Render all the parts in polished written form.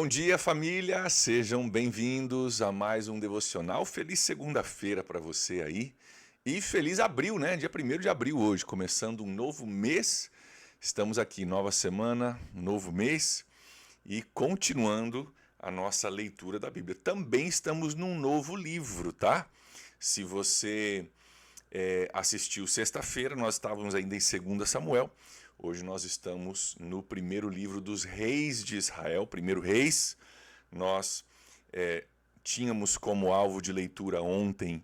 dia, família! Sejam bem-vindos a mais um devocional. Feliz segunda-feira para você aí. E feliz abril, né? Dia 1º de abril hoje, começando um novo mês. Estamos aqui, nova semana, novo mês e continuando a nossa leitura da Bíblia. Também estamos num novo livro, tá? Se você assistiu sexta-feira, nós estávamos ainda em 2 Samuel. Hoje nós estamos no primeiro livro dos reis de Israel, primeiro Reis. Nós tínhamos como alvo de leitura ontem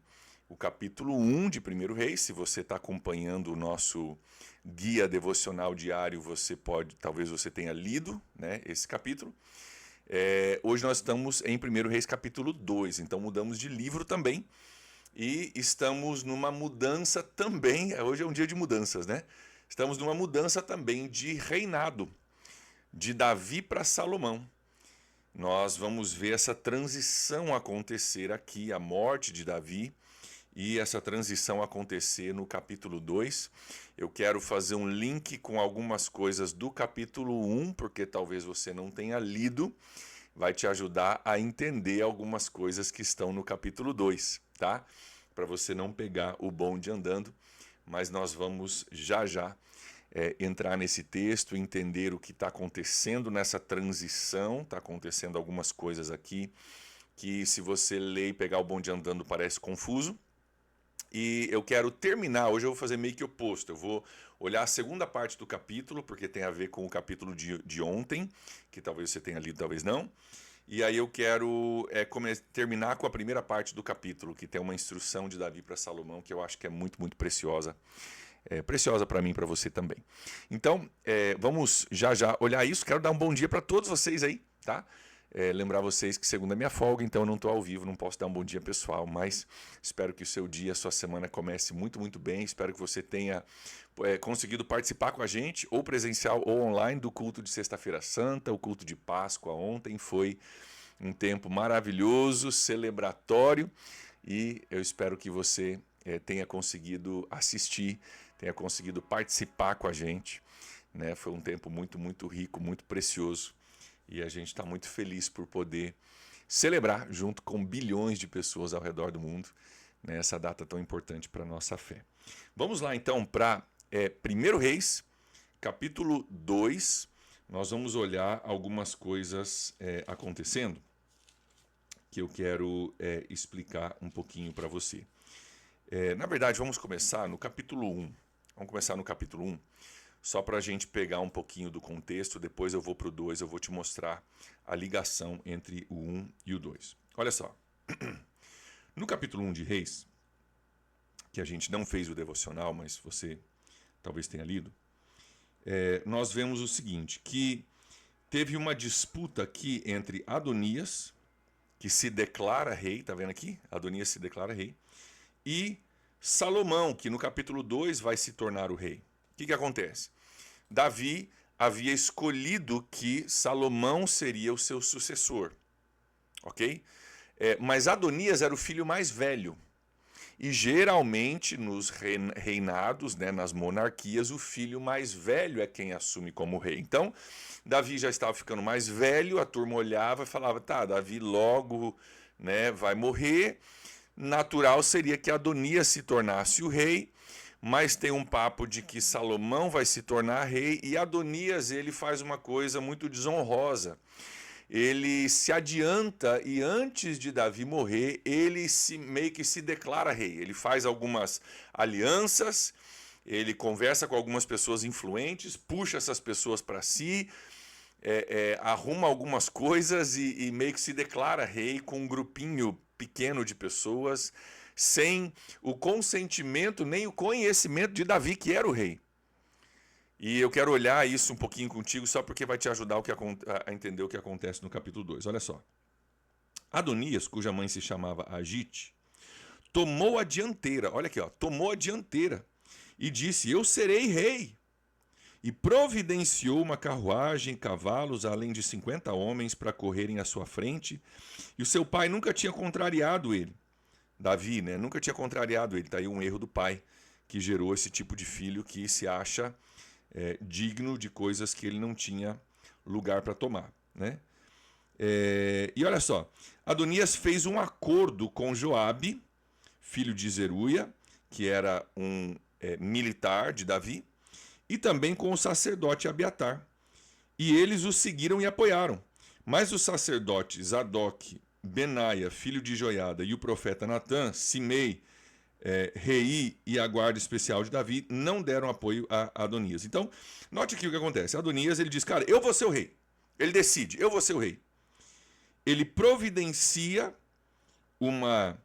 o capítulo 1 de primeiro Reis. Se você está acompanhando o nosso guia devocional diário, talvez você tenha lido, né, esse capítulo. Hoje nós estamos em primeiro Reis capítulo 2, então mudamos de livro também. E estamos numa mudança também, hoje é um dia de mudanças, né? Estamos numa mudança também de reinado, de Davi para Salomão. Nós vamos ver essa transição acontecer aqui, a morte de Davi, e essa transição acontecer no capítulo 2. Eu quero fazer um link com algumas coisas do capítulo 1, porque talvez você não tenha lido, vai te ajudar a entender algumas coisas que estão no capítulo 2, tá? Para você não pegar o bonde andando, mas nós vamos já entrar nesse texto, entender o que está acontecendo nessa transição. Está acontecendo algumas coisas aqui que, se você ler e pegar o bonde andando, parece confuso. E eu quero terminar, hoje eu vou fazer meio que oposto, eu vou olhar a segunda parte do capítulo, porque tem a ver com o capítulo de ontem, que talvez você tenha lido, talvez não. E aí eu quero terminar com a primeira parte do capítulo, que tem uma instrução de Davi para Salomão, que eu acho que é muito, muito preciosa. Preciosa para mim e para você também. Então, vamos já olhar isso. Quero dar um bom dia para todos vocês aí, tá? Lembrar vocês que segunda é minha folga, então eu não estou ao vivo, não posso dar um bom dia pessoal, mas espero que o seu dia, a sua semana comece muito, muito bem. Espero que você tenha conseguido participar com a gente, ou presencial ou online, do culto de Sexta-feira Santa. O culto de Páscoa ontem foi um tempo maravilhoso, celebratório, e eu espero que você tenha conseguido assistir, tenha conseguido participar com a gente, né? Foi um tempo muito, muito rico, muito precioso. E a gente está muito feliz por poder celebrar junto com bilhões de pessoas ao redor do mundo, né, essa data tão importante para a nossa fé. Vamos lá então para 1 Reis, capítulo 2. Nós vamos olhar algumas coisas acontecendo que eu quero explicar um pouquinho para você. Na verdade, vamos começar no capítulo 1. Vamos começar no capítulo 1. Só para a gente pegar um pouquinho do contexto, depois eu vou para o 2, eu vou te mostrar a ligação entre o 1 e o 2. Olha só, no capítulo 1 de Reis, que a gente não fez o devocional, mas você talvez tenha lido, nós vemos o seguinte, que teve uma disputa aqui entre Adonias, que se declara rei, tá vendo aqui? Adonias se declara rei, e Salomão, que no capítulo 2 vai se tornar o rei. O que acontece? Davi havia escolhido que Salomão seria o seu sucessor, ok? Mas Adonias era o filho mais velho. E geralmente nos reinados, né, nas monarquias, o filho mais velho é quem assume como rei. Então, Davi já estava ficando mais velho, a turma olhava e falava, tá, Davi logo, né, vai morrer. Natural seria que Adonias se tornasse o rei, mas tem um papo de que Salomão vai se tornar rei, e Adonias ele faz uma coisa muito desonrosa. Ele se adianta e antes de Davi morrer, ele meio que se declara rei. Ele faz algumas alianças, ele conversa com algumas pessoas influentes, puxa essas pessoas para si, arruma algumas coisas e meio que se declara rei com um grupinho pequeno de pessoas, sem o consentimento nem o conhecimento de Davi, que era o rei. E eu quero olhar isso um pouquinho contigo, só porque vai te ajudar a entender o que acontece no capítulo 2. Olha só. Adonias, cuja mãe se chamava Agite, tomou a dianteira, olha aqui, ó, tomou a dianteira e disse, eu serei rei. E providenciou uma carruagem, cavalos, além de 50 homens para correrem à sua frente. E o seu pai nunca tinha contrariado ele. Davi, né? Nunca tinha contrariado ele. Está aí um erro do pai que gerou esse tipo de filho que se acha digno de coisas que ele não tinha lugar para tomar, né? E olha só, Adonias fez um acordo com Joabe, filho de Zeruia, que era um militar de Davi, e também com o sacerdote Abiatar. E eles o seguiram e apoiaram. Mas os sacerdotes Zadok, Benaia, filho de Joiada, e o profeta Natã, Simei, Rei e a guarda especial de Davi não deram apoio a Adonias. Então, note aqui o que acontece. Adonias, ele diz, cara, eu vou ser o rei. Ele decide, eu vou ser o rei. Ele providencia uma...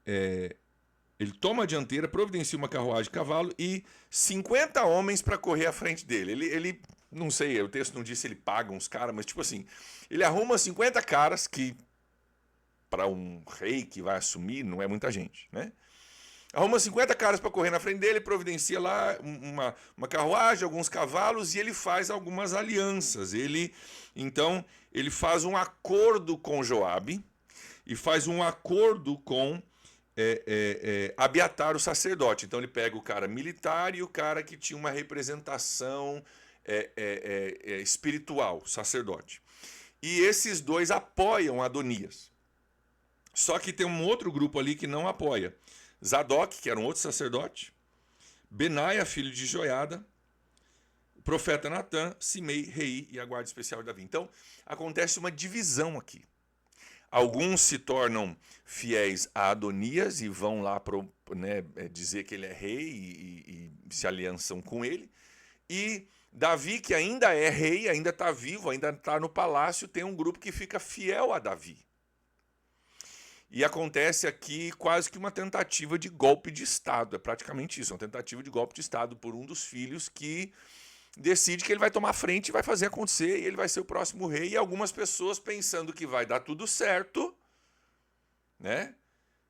ele toma a dianteira, providencia uma carruagem de cavalo e 50 homens para correr à frente dele. Ele, não sei, o texto não diz se ele paga uns caras, mas tipo assim, ele arruma 50 caras que, para um rei que vai assumir, não é muita gente, né? Arruma 50 caras para correr na frente dele, providencia lá uma carruagem, alguns cavalos e ele faz algumas alianças. Então, ele faz um acordo com Joabe e faz um acordo com Abiatar, o sacerdote. Então, ele pega o cara militar e o cara que tinha uma representação espiritual, sacerdote. E esses dois apoiam Adonias. Só que tem um outro grupo ali que não apoia. Zadok, que era um outro sacerdote, Benaia, filho de Joiada, o profeta Natã, Simei, Rei e a guarda especial de Davi. Então, acontece uma divisão aqui. Alguns se tornam fiéis a Adonias e vão lá dizer que ele é rei e se aliançam com ele. E Davi, que ainda é rei, ainda está vivo, ainda está no palácio, tem um grupo que fica fiel a Davi. E acontece aqui quase que uma tentativa de golpe de Estado. É praticamente isso, uma tentativa de golpe de Estado por um dos filhos que decide que ele vai tomar frente e vai fazer acontecer, e ele vai ser o próximo rei. E algumas pessoas pensando que vai dar tudo certo, né?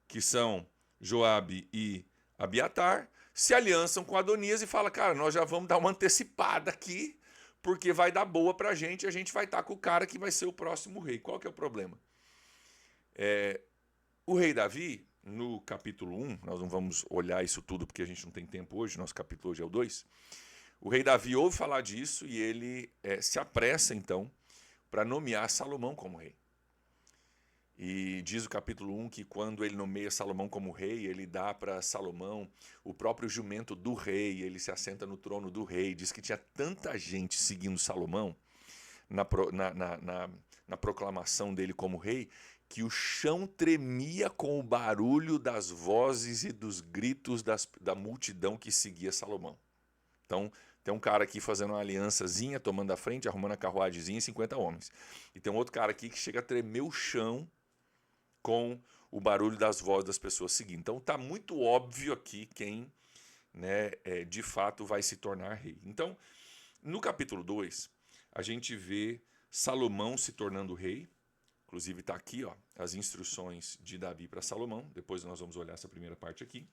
Que são Joabe e Abiatar, se aliançam com Adonias e falam, cara, nós já vamos dar uma antecipada aqui, porque vai dar boa pra gente e a gente vai estar com o cara que vai ser o próximo rei. Qual que é o problema? O rei Davi, no capítulo 1, nós não vamos olhar isso tudo porque a gente não tem tempo hoje, nosso capítulo hoje é o 2. O rei Davi ouve falar disso e ele se apressa, então, para nomear Salomão como rei. E diz o capítulo 1 que quando ele nomeia Salomão como rei, ele dá para Salomão o próprio jumento do rei, ele se assenta no trono do rei. Diz que tinha tanta gente seguindo Salomão na proclamação dele como rei, que o chão tremia com o barulho das vozes e dos gritos da multidão que seguia Salomão. Então, tem um cara aqui fazendo uma aliançazinha, tomando a frente, arrumando a carruagemzinha, 50 homens. E tem um outro cara aqui que chega a tremer o chão com o barulho das vozes das pessoas seguindo. Então, está muito óbvio aqui quem de fato vai se tornar rei. Então, no capítulo 2, a gente vê Salomão se tornando rei. Inclusive está aqui, ó, as instruções de Davi para Salomão. Depois nós vamos olhar essa primeira parte aqui.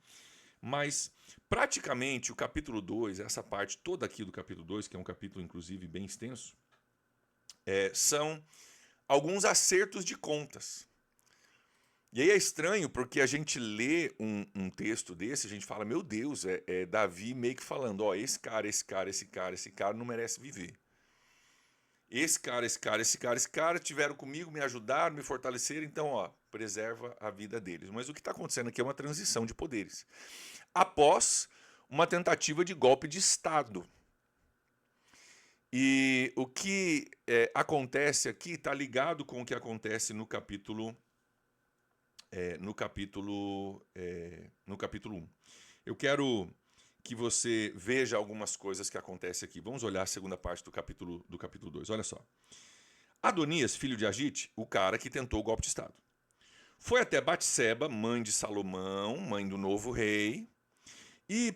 Mas, praticamente, o capítulo 2, essa parte toda aqui do capítulo 2, que é um capítulo, inclusive, bem extenso, são alguns acertos de contas. E aí é estranho, porque a gente lê um texto desse, a gente fala, meu Deus, é Davi meio que falando, ó, esse cara não merece viver. Esse cara tiveram comigo, me ajudaram, me fortaleceram, então, ó, preserva a vida deles. Mas o que está acontecendo aqui é uma transição de poderes. Após uma tentativa de golpe de Estado. E o que acontece aqui está ligado com o que acontece no capítulo 1. Eu quero que você veja algumas coisas que acontecem aqui. Vamos olhar a segunda parte do capítulo 2. Olha só. Adonias, filho de Agite, o cara que tentou o golpe de Estado, foi até Batseba, mãe de Salomão, mãe do novo rei, e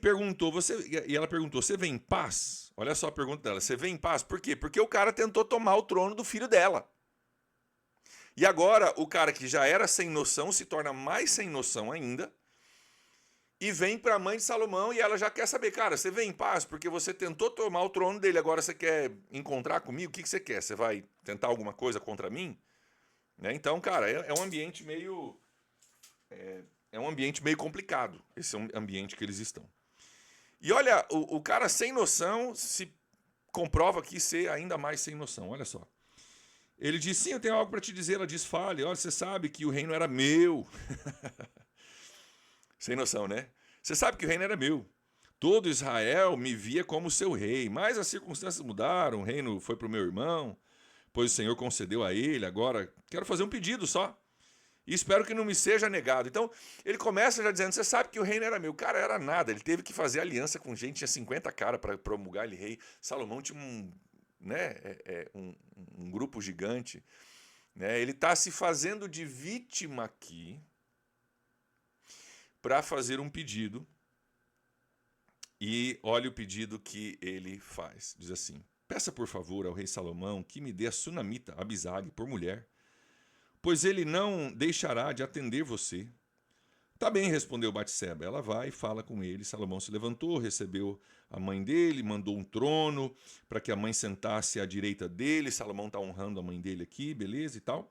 ela perguntou, você vem em paz? Olha só a pergunta dela, você vem em paz? Por quê? Porque o cara tentou tomar o trono do filho dela. E agora o cara que já era sem noção se torna mais sem noção ainda, e vem para a mãe de Salomão e ela já quer saber, cara, você vem em paz porque você tentou tomar o trono dele, agora você quer encontrar comigo? O que você quer? Você vai tentar alguma coisa contra mim? Então, cara, é um ambiente meio... É um ambiente meio complicado, esse é um ambiente que eles estão. E olha, o cara sem noção se comprova aqui ser ainda mais sem noção, olha só. Ele diz, sim, eu tenho algo para te dizer. Ela diz, fale, olha, você sabe que o reino era meu. Sem noção, né? Você sabe que o reino era meu. Todo Israel me via como seu rei, mas as circunstâncias mudaram, o reino foi para o meu irmão, pois o Senhor concedeu a ele, agora quero fazer um pedido só. E espero que não me seja negado. Então, ele começa já dizendo, você sabe que o reino era meu. O cara era nada, ele teve que fazer aliança com gente, tinha 50 caras para promulgar ele rei. Salomão tinha um grupo gigante. Né? Ele está se fazendo de vítima aqui para fazer um pedido. E olha o pedido que ele faz. Diz assim, peça por favor ao rei Salomão que me dê a sunamita Abisag por mulher, pois ele não deixará de atender você. Tá bem, respondeu Batseba. Ela vai e fala com ele. Salomão se levantou, recebeu a mãe dele, mandou um trono para que a mãe sentasse à direita dele. Salomão está honrando a mãe dele aqui, beleza e tal.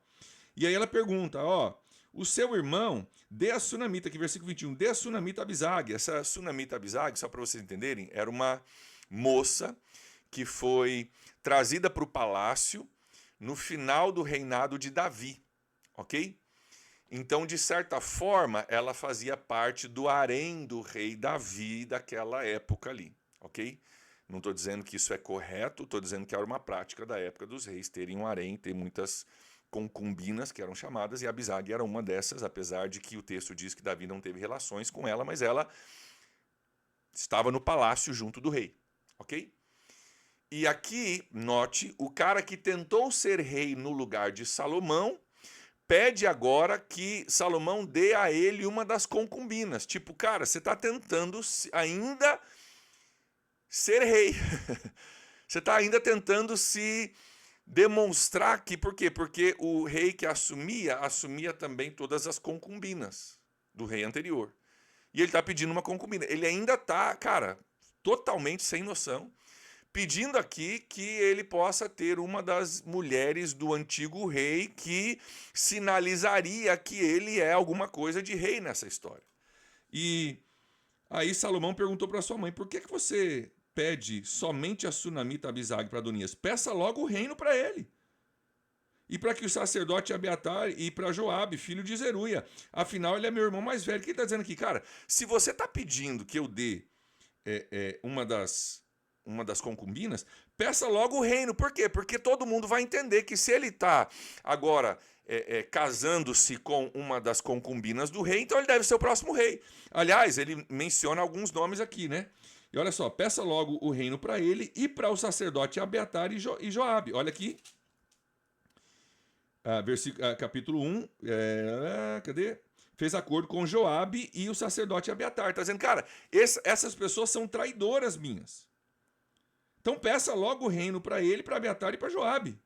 E aí ela pergunta, ó, o seu irmão, dê a sunamita, aqui versículo 21, dê a sunamita Abisag. Essa sunamita Abisag, só para vocês entenderem, era uma moça que foi trazida para o palácio no final do reinado de Davi, ok? Então, de certa forma, ela fazia parte do harém do rei Davi daquela época ali, ok? Não estou dizendo que isso é correto, estou dizendo que era uma prática da época dos reis terem um harém, ter muitas concubinas, que eram chamadas, e Abisag era uma dessas, apesar de que o texto diz que Davi não teve relações com ela, mas ela estava no palácio junto do rei, ok? E aqui, note, o cara que tentou ser rei no lugar de Salomão, pede agora que Salomão dê a ele uma das concubinas. Tipo, cara, você está tentando ainda ser rei. Você está ainda tentando se demonstrar que... Por quê? Porque o rei que assumia também todas as concubinas do rei anterior. E ele está pedindo uma concubina. Ele ainda está, cara, totalmente sem noção, pedindo aqui que ele possa ter uma das mulheres do antigo rei que sinalizaria que ele é alguma coisa de rei nessa história. E aí Salomão perguntou para sua mãe, por que você pede somente a sunamita Abisag para Adonias? Peça logo o reino para ele. E para que o sacerdote Abiatar e para Joabe, filho de Zeruia. Afinal, ele é meu irmão mais velho. O que ele está dizendo aqui? Cara, se você está pedindo que eu dê uma das concubinas, peça logo o reino. Por quê? Porque todo mundo vai entender que se ele está agora casando-se com uma das concubinas do rei, então ele deve ser o próximo rei. Aliás, ele menciona alguns nomes aqui, né? E olha só, peça logo o reino para ele e para o sacerdote Abiatar e Joabe. Olha aqui, capítulo 1, cadê? Fez acordo com Joabe e o sacerdote Abiatar. Está dizendo, cara, essas pessoas são traidoras minhas. Então peça logo o reino para ele, para Abiatar e para Joabe.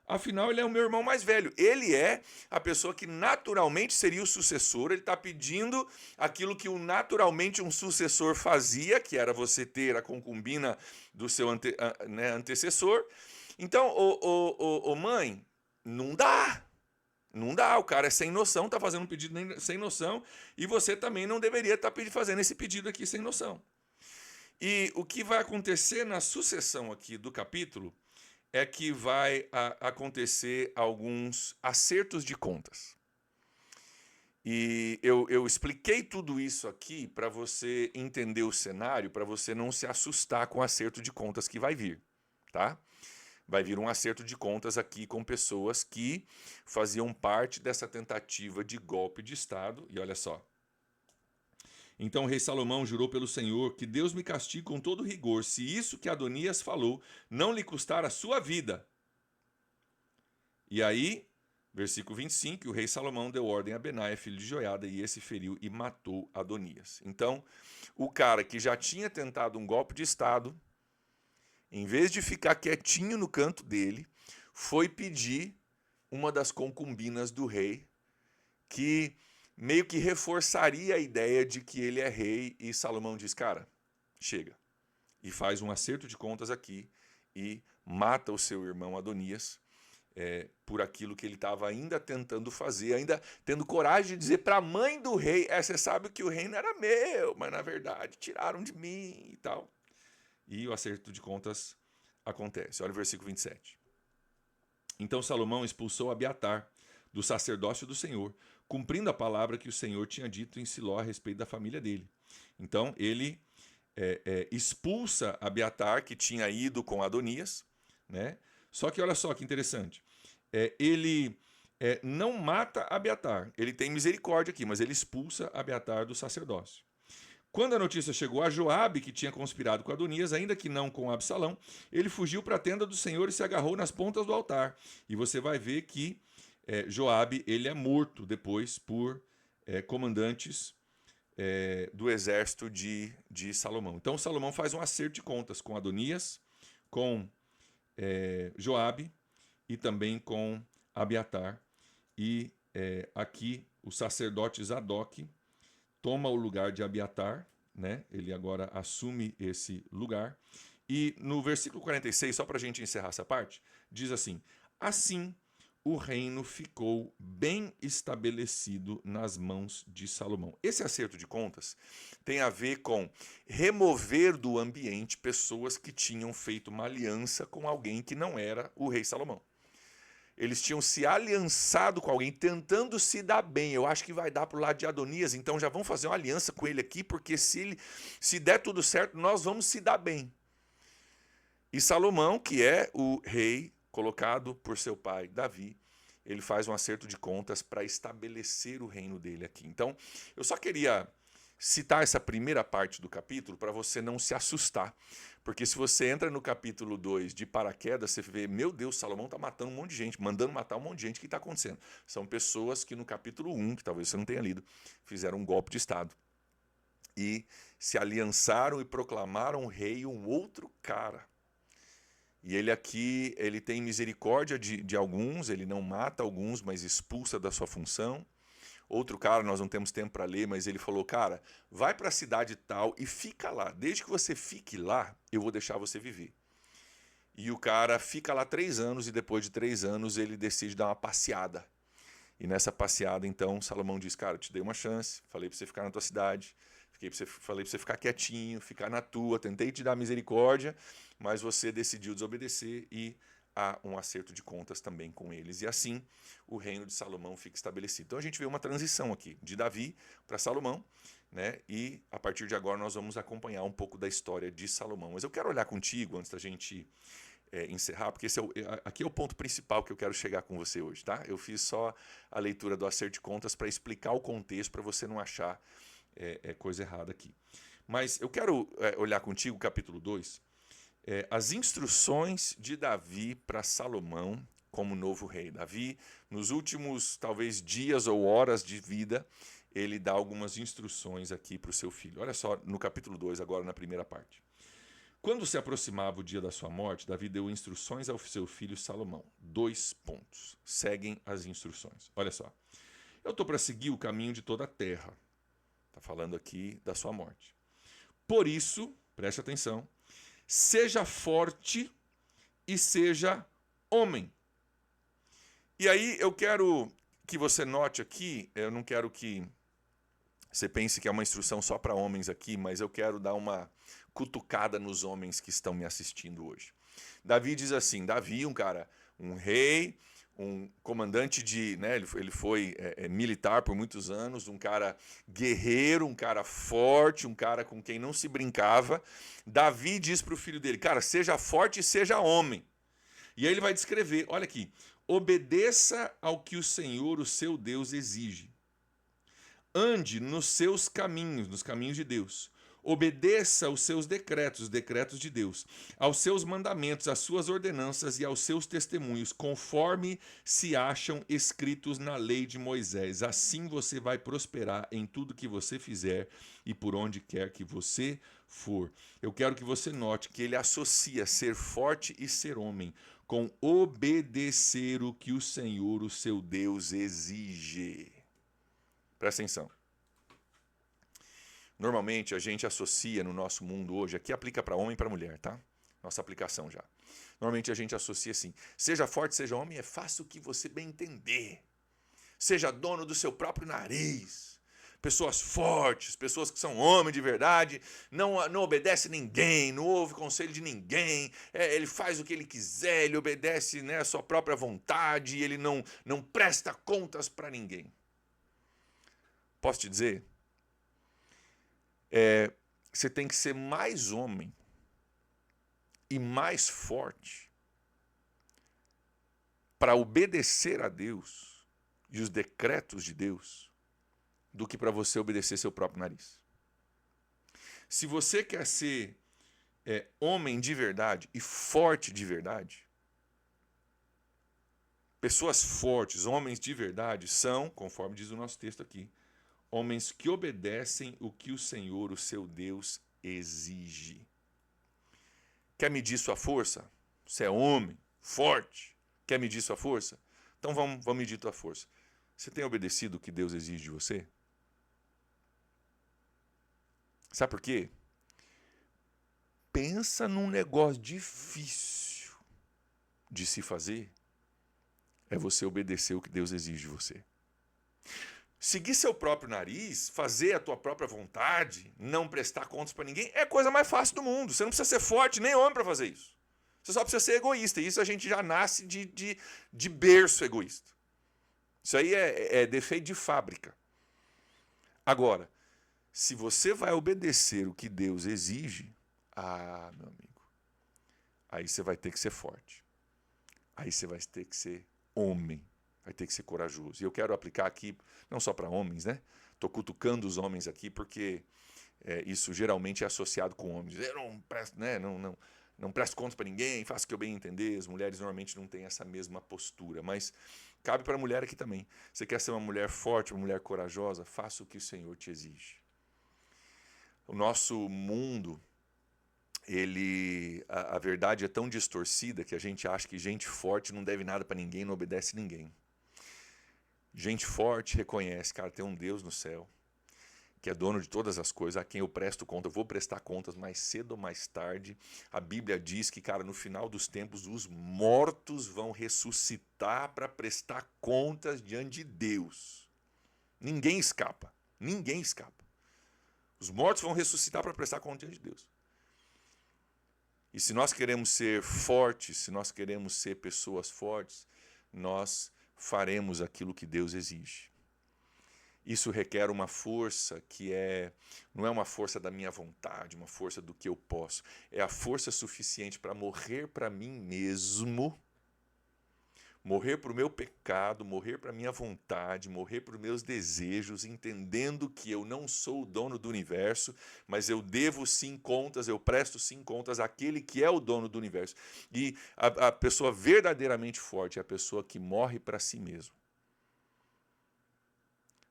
Afinal, ele é o meu irmão mais velho. Ele é a pessoa que naturalmente seria o sucessor. Ele está pedindo aquilo que naturalmente um sucessor fazia, que era você ter a concubina do seu antecessor. Então, mãe, não dá. Não dá, o cara é sem noção, está fazendo um pedido sem noção, e você também não deveria estar fazendo esse pedido aqui sem noção. E o que vai acontecer na sucessão aqui do capítulo é que vai acontecer alguns acertos de contas. E eu expliquei tudo isso aqui para você entender o cenário, para você não se assustar com o acerto de contas que vai vir, tá? Vai vir um acerto de contas aqui com pessoas que faziam parte dessa tentativa de golpe de Estado. E olha só. Então o rei Salomão jurou pelo Senhor que Deus me castigue com todo rigor, se isso que Adonias falou não lhe custar a sua vida. E aí, versículo 25, o rei Salomão deu ordem a Benaia, filho de Joiada, e esse feriu e matou Adonias. Então, o cara que já tinha tentado um golpe de Estado, em vez de ficar quietinho no canto dele, foi pedir uma das concubinas do rei, que meio que reforçaria a ideia de que ele é rei, e Salomão diz, cara, chega. E faz um acerto de contas aqui e mata o seu irmão Adonias por aquilo que ele estava ainda tentando fazer, ainda tendo coragem de dizer para a mãe do rei, você sabe que o reino era meu, mas na verdade tiraram de mim e tal. E o acerto de contas acontece. Olha o versículo 27. Então Salomão expulsou Abiatar do sacerdócio do Senhor, cumprindo a palavra que o Senhor tinha dito em Siló a respeito da família dele. Então ele expulsa Abiatar, que tinha ido com Adonias, né? Só que olha só que interessante, ele não mata Abiatar, ele tem misericórdia aqui, mas ele expulsa Abiatar do sacerdócio. Quando a notícia chegou a Joabe, que tinha conspirado com Adonias, ainda que não com Absalão, ele fugiu para a tenda do Senhor e se agarrou nas pontas do altar. E você vai ver que Joabe ele é morto depois por comandantes do exército de Salomão. Então Salomão faz um acerto de contas com Adonias, com Joabe e também com Abiatar. E aqui o sacerdote Zadok toma o lugar de Abiatar, né? Ele agora assume esse lugar. E no versículo 46, só para a gente encerrar essa parte, diz assim: assim o reino ficou bem estabelecido nas mãos de Salomão. Esse acerto de contas tem a ver com remover do ambiente pessoas que tinham feito uma aliança com alguém que não era o rei Salomão. Eles tinham se aliançado com alguém, tentando se dar bem. Eu acho que vai dar para o lado de Adonias, então já vamos fazer uma aliança com ele aqui, porque se der tudo certo, nós vamos se dar bem. E Salomão, que é o rei colocado por seu pai Davi, ele faz um acerto de contas para estabelecer o reino dele aqui. Então, eu só queria citar essa primeira parte do capítulo para você não se assustar. Porque se você entra no capítulo 2 de paraquedas, você vê, meu Deus, Salomão está matando um monte de gente, mandando matar um monte de gente. O que está acontecendo? São pessoas que no capítulo 1, que talvez você não tenha lido, fizeram um golpe de Estado. E se aliançaram e proclamaram rei um outro cara. E ele aqui, ele tem misericórdia de alguns, ele não mata alguns, mas expulsa da sua função. Outro cara, nós não temos tempo para ler, mas ele falou, cara, vai para a cidade tal e fica lá. Desde que você fique lá, eu vou deixar você viver. E o cara fica lá 3 anos e depois de 3 anos ele decide dar uma passeada. E nessa passeada, então, Salomão diz, cara, eu te dei uma chance, falei para você ficar na tua cidade, falei para você ficar quietinho, ficar na tua, tentei te dar misericórdia, mas você decidiu desobedecer e há um acerto de contas também com eles. E assim o reino de Salomão fica estabelecido. Então a gente vê uma transição aqui, de Davi para Salomão, né? E a partir de agora nós vamos acompanhar um pouco da história de Salomão. Mas eu quero olhar contigo, antes da gente encerrar, porque aqui é o ponto principal que eu quero chegar com você hoje, tá? Eu fiz só a leitura do acerto de contas para explicar o contexto, para você não achar coisa errada aqui. Mas eu quero olhar contigo o capítulo 2, as instruções de Davi para Salomão como novo rei. Davi, nos últimos, talvez, dias ou horas de vida, ele dá algumas instruções aqui para o seu filho. Olha só, no capítulo 2, agora na primeira parte. Quando se aproximava o dia da sua morte, Davi deu instruções ao seu filho Salomão. 2 pontos. Seguem as instruções. Olha só. Eu estou para seguir o caminho de toda a terra. Está falando aqui da sua morte. Por isso, preste atenção, seja forte e seja homem. E aí eu quero que você note aqui, eu não quero que você pense que é uma instrução só para homens aqui, mas eu quero dar uma cutucada nos homens que estão me assistindo hoje. Davi diz assim, Davi, um rei, um comandante ele foi militar por muitos anos, um cara guerreiro, um cara forte, um cara com quem não se brincava. Davi diz para o filho dele, cara, seja forte e seja homem. E aí ele vai descrever, olha aqui, obedeça ao que o Senhor, o seu Deus, exige. Ande nos seus caminhos, nos caminhos de Deus. Obedeça aos seus decretos, os decretos de Deus, aos seus mandamentos, às suas ordenanças e aos seus testemunhos, conforme se acham escritos na lei de Moisés. Assim você vai prosperar em tudo que você fizer e por onde quer que você for. Eu quero que você note que ele associa ser forte e ser homem com obedecer o que o Senhor, o seu Deus, exige. Presta atenção. Normalmente a gente associa no nosso mundo hoje, aqui aplica para homem e para mulher, tá? Nossa aplicação já. Normalmente a gente associa assim, seja forte, seja homem, faça o que você bem entender. Seja dono do seu próprio nariz. Pessoas fortes, pessoas que são homens de verdade, não obedece ninguém, não ouve conselho de ninguém, ele faz o que ele quiser, ele obedece, né, a sua própria vontade, ele não presta contas para ninguém. Posso te dizer? Você tem que ser mais homem e mais forte para obedecer a Deus e os decretos de Deus do que para você obedecer seu próprio nariz. Se você quer ser homem de verdade e forte de verdade, pessoas fortes, homens de verdade, são, conforme diz o nosso texto aqui, homens que obedecem o que o Senhor, o seu Deus, exige. Quer medir sua força? Você é homem, forte. Quer medir sua força? Então vamos medir tua força. Você tem obedecido o que Deus exige de você? Sabe por quê? Pensa num negócio difícil de se fazer, é você obedecer o que Deus exige de você. Seguir seu próprio nariz, fazer a tua própria vontade, não prestar contas para ninguém, é a coisa mais fácil do mundo. Você não precisa ser forte nem homem para fazer isso. Você só precisa ser egoísta. E isso a gente já nasce de berço egoísta. Isso aí é defeito de fábrica. Agora, se você vai obedecer o que Deus exige, meu amigo, aí você vai ter que ser forte. Aí você vai ter que ser homem. Vai ter que ser corajoso. E eu quero aplicar aqui, não só para homens, né? Estou cutucando os homens aqui porque isso geralmente é associado com homens. Eu não presto, né? Não presto contas para ninguém, faço o que eu bem entender. As mulheres normalmente não têm essa mesma postura, mas cabe para a mulher aqui também. Você quer ser uma mulher forte, uma mulher corajosa? Faça o que o Senhor te exige. O nosso mundo, a verdade é tão distorcida que a gente acha que gente forte não deve nada para ninguém, não obedece ninguém. Gente forte reconhece, cara, tem um Deus no céu, que é dono de todas as coisas, a quem eu presto conta, eu vou prestar contas mais cedo ou mais tarde. A Bíblia diz que, cara, no final dos tempos, os mortos vão ressuscitar para prestar contas diante de Deus. Ninguém escapa, ninguém escapa. Os mortos vão ressuscitar para prestar conta diante de Deus. E se nós queremos ser fortes, se nós queremos ser pessoas fortes, nós faremos aquilo que Deus exige. Isso requer uma força que não é uma força da minha vontade, uma força do que eu posso. É a força suficiente para morrer para mim mesmo, morrer para o meu pecado, morrer para a minha vontade, morrer para os meus desejos, entendendo que eu não sou o dono do universo, mas eu devo sim contas, eu presto sim contas àquele que é o dono do universo. E a pessoa verdadeiramente forte é a pessoa que morre para si mesmo.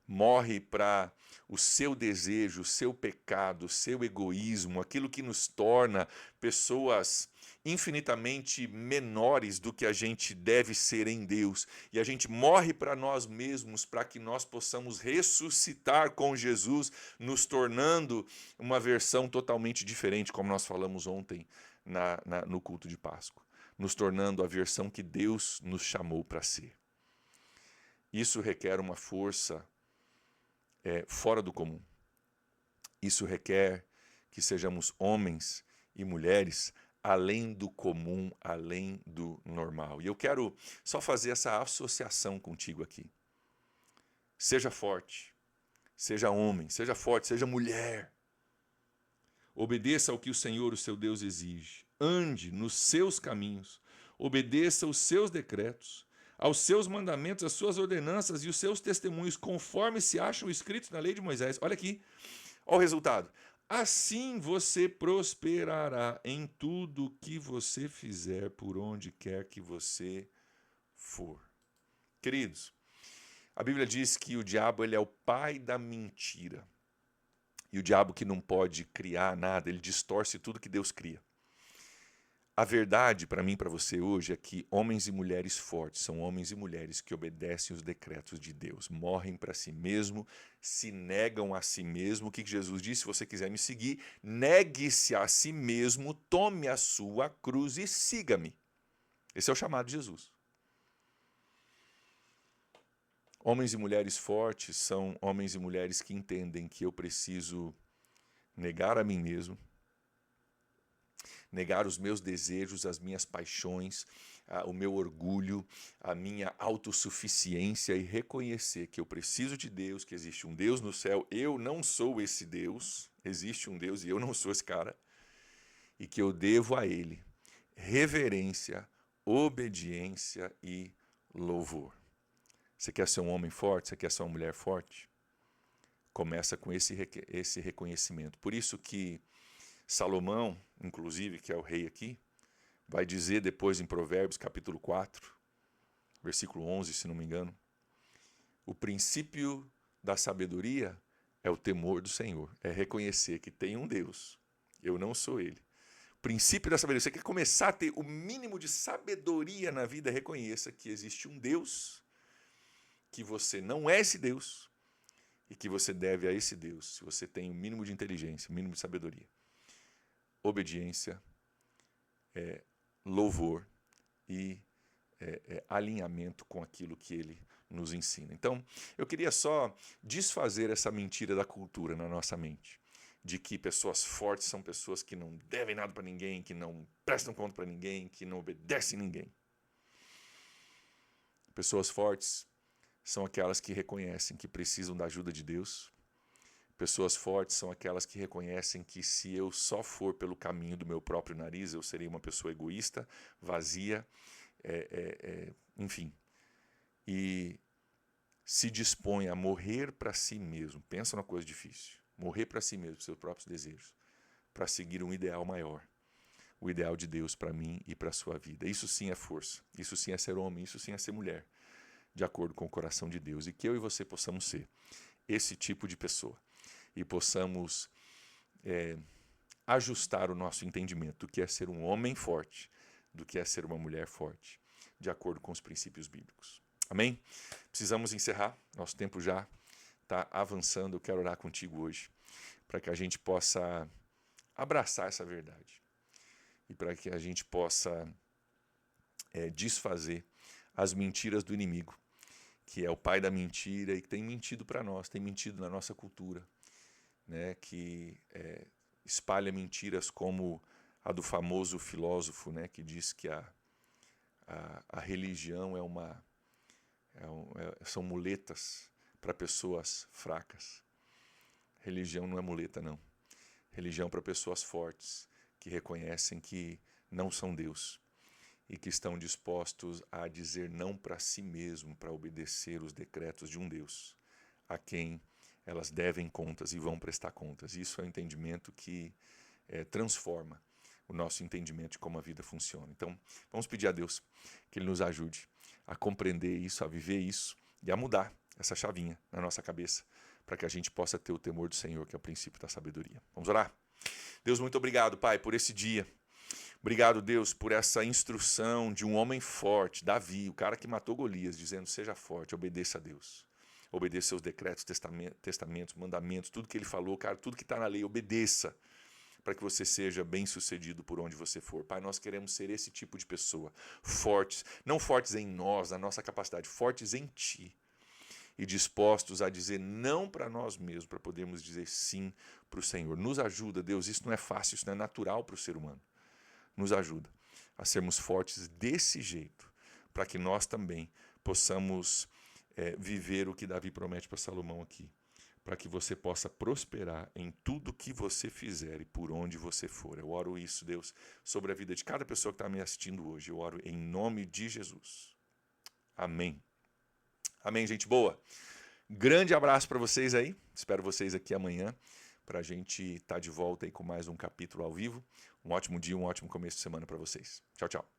Morre para o seu desejo, o seu pecado, o seu egoísmo, aquilo que nos torna pessoas infinitamente menores do que a gente deve ser em Deus. E a gente morre para nós mesmos para que nós possamos ressuscitar com Jesus, nos tornando uma versão totalmente diferente, como nós falamos ontem no culto de Páscoa. Nos tornando a versão que Deus nos chamou para ser. Isso requer uma força fora do comum. Isso requer que sejamos homens e mulheres além do comum, além do normal. E eu quero só fazer essa associação contigo aqui. Seja forte, seja homem, seja forte, seja mulher. Obedeça ao que o Senhor, o seu Deus, exige. Ande nos seus caminhos. Obedeça os seus decretos, aos seus mandamentos, às suas ordenanças e os seus testemunhos, conforme se acham escritos na lei de Moisés. Olha aqui, olha o resultado. Assim você prosperará em tudo que você fizer, por onde quer que você for. Queridos, a Bíblia diz que o diabo ele é o pai da mentira. E o diabo que não pode criar nada, ele distorce tudo que Deus cria. A verdade para mim e para você hoje é que homens e mulheres fortes são homens e mulheres que obedecem os decretos de Deus, morrem para si mesmo, se negam a si mesmo. O que Jesus disse? Se você quiser me seguir, negue-se a si mesmo, tome a sua cruz e siga-me. Esse é o chamado de Jesus. Homens e mulheres fortes são homens e mulheres que entendem que eu preciso negar a mim mesmo, negar os meus desejos, as minhas paixões, o meu orgulho, a minha autossuficiência e reconhecer que eu preciso de Deus, que existe um Deus no céu, eu não sou esse Deus, existe um Deus e eu não sou esse cara, e que eu devo a Ele reverência, obediência e louvor. Você quer ser um homem forte? Você quer ser uma mulher forte? Começa com esse reconhecimento. Por isso que Salomão, inclusive, que é o rei aqui, vai dizer depois em Provérbios, capítulo 4, versículo 11, se não me engano, o princípio da sabedoria é o temor do Senhor, é reconhecer que tem um Deus, eu não sou ele. O princípio da sabedoria, você quer começar a ter o mínimo de sabedoria na vida, reconheça que existe um Deus, que você não é esse Deus e que você deve a esse Deus, se você tem o mínimo de inteligência, o mínimo de sabedoria. Obediência, louvor e alinhamento com aquilo que ele nos ensina. Então, eu queria só desfazer essa mentira da cultura na nossa mente, de que pessoas fortes são pessoas que não devem nada para ninguém, que não prestam conta para ninguém, que não obedecem ninguém. Pessoas fortes são aquelas que reconhecem que precisam da ajuda de Deus. Pessoas fortes são aquelas que reconhecem que se eu só for pelo caminho do meu próprio nariz, eu serei uma pessoa egoísta, vazia, enfim. E se dispõe a morrer para si mesmo. Pensa numa coisa difícil. Morrer para si mesmo, seus próprios desejos, para seguir um ideal maior. O ideal de Deus para mim e para a sua vida. Isso sim é força. Isso sim é ser homem. Isso sim é ser mulher. De acordo com o coração de Deus. E que eu e você possamos ser esse tipo de pessoa. E possamos ajustar o nosso entendimento do que é ser um homem forte, do que é ser uma mulher forte, de acordo com os princípios bíblicos. Amém? Precisamos encerrar. Nosso tempo já está avançando. Eu quero orar contigo hoje, para que a gente possa abraçar essa verdade. E para que a gente possa desfazer as mentiras do inimigo, que é o pai da mentira e que tem mentido para nós, tem mentido na nossa cultura, né? Que espalha mentiras como a do famoso filósofo, né? Que diz que a religião são muletas para pessoas fracas. Religião não é muleta, não. Religião para pessoas fortes, que reconhecem que não são Deus e que estão dispostos a dizer não para si mesmo, para obedecer os decretos de um Deus, a quem elas devem contas e vão prestar contas. Isso é um entendimento que transforma o nosso entendimento de como a vida funciona. Então, vamos pedir a Deus que Ele nos ajude a compreender isso, a viver isso e a mudar essa chavinha na nossa cabeça, para que a gente possa ter o temor do Senhor, que é o princípio da sabedoria. Vamos orar? Deus, muito obrigado, Pai, por esse dia. Obrigado, Deus, por essa instrução de um homem forte, Davi, o cara que matou Golias, dizendo: seja forte, obedeça a Deus. Obedeça seus decretos, testamentos, mandamentos, tudo que ele falou, cara, tudo que está na lei, obedeça, para que você seja bem-sucedido por onde você for. Pai, nós queremos ser esse tipo de pessoa, fortes, não fortes em nós, na nossa capacidade, fortes em Ti, e dispostos a dizer não para nós mesmos, para podermos dizer sim para o Senhor. Nos ajuda, Deus, isso não é fácil, isso não é natural para o ser humano. Nos ajuda a sermos fortes desse jeito, para que nós também possamos viver o que Davi promete para Salomão aqui, para que você possa prosperar em tudo que você fizer e por onde você for. Eu oro isso, Deus, sobre a vida de cada pessoa que está me assistindo hoje. Eu oro em nome de Jesus. Amém. Amém, gente boa. Grande abraço para vocês aí. Espero vocês aqui amanhã para a gente estar de volta aí com mais um capítulo ao vivo. Um ótimo dia, um ótimo começo de semana para vocês. Tchau, tchau.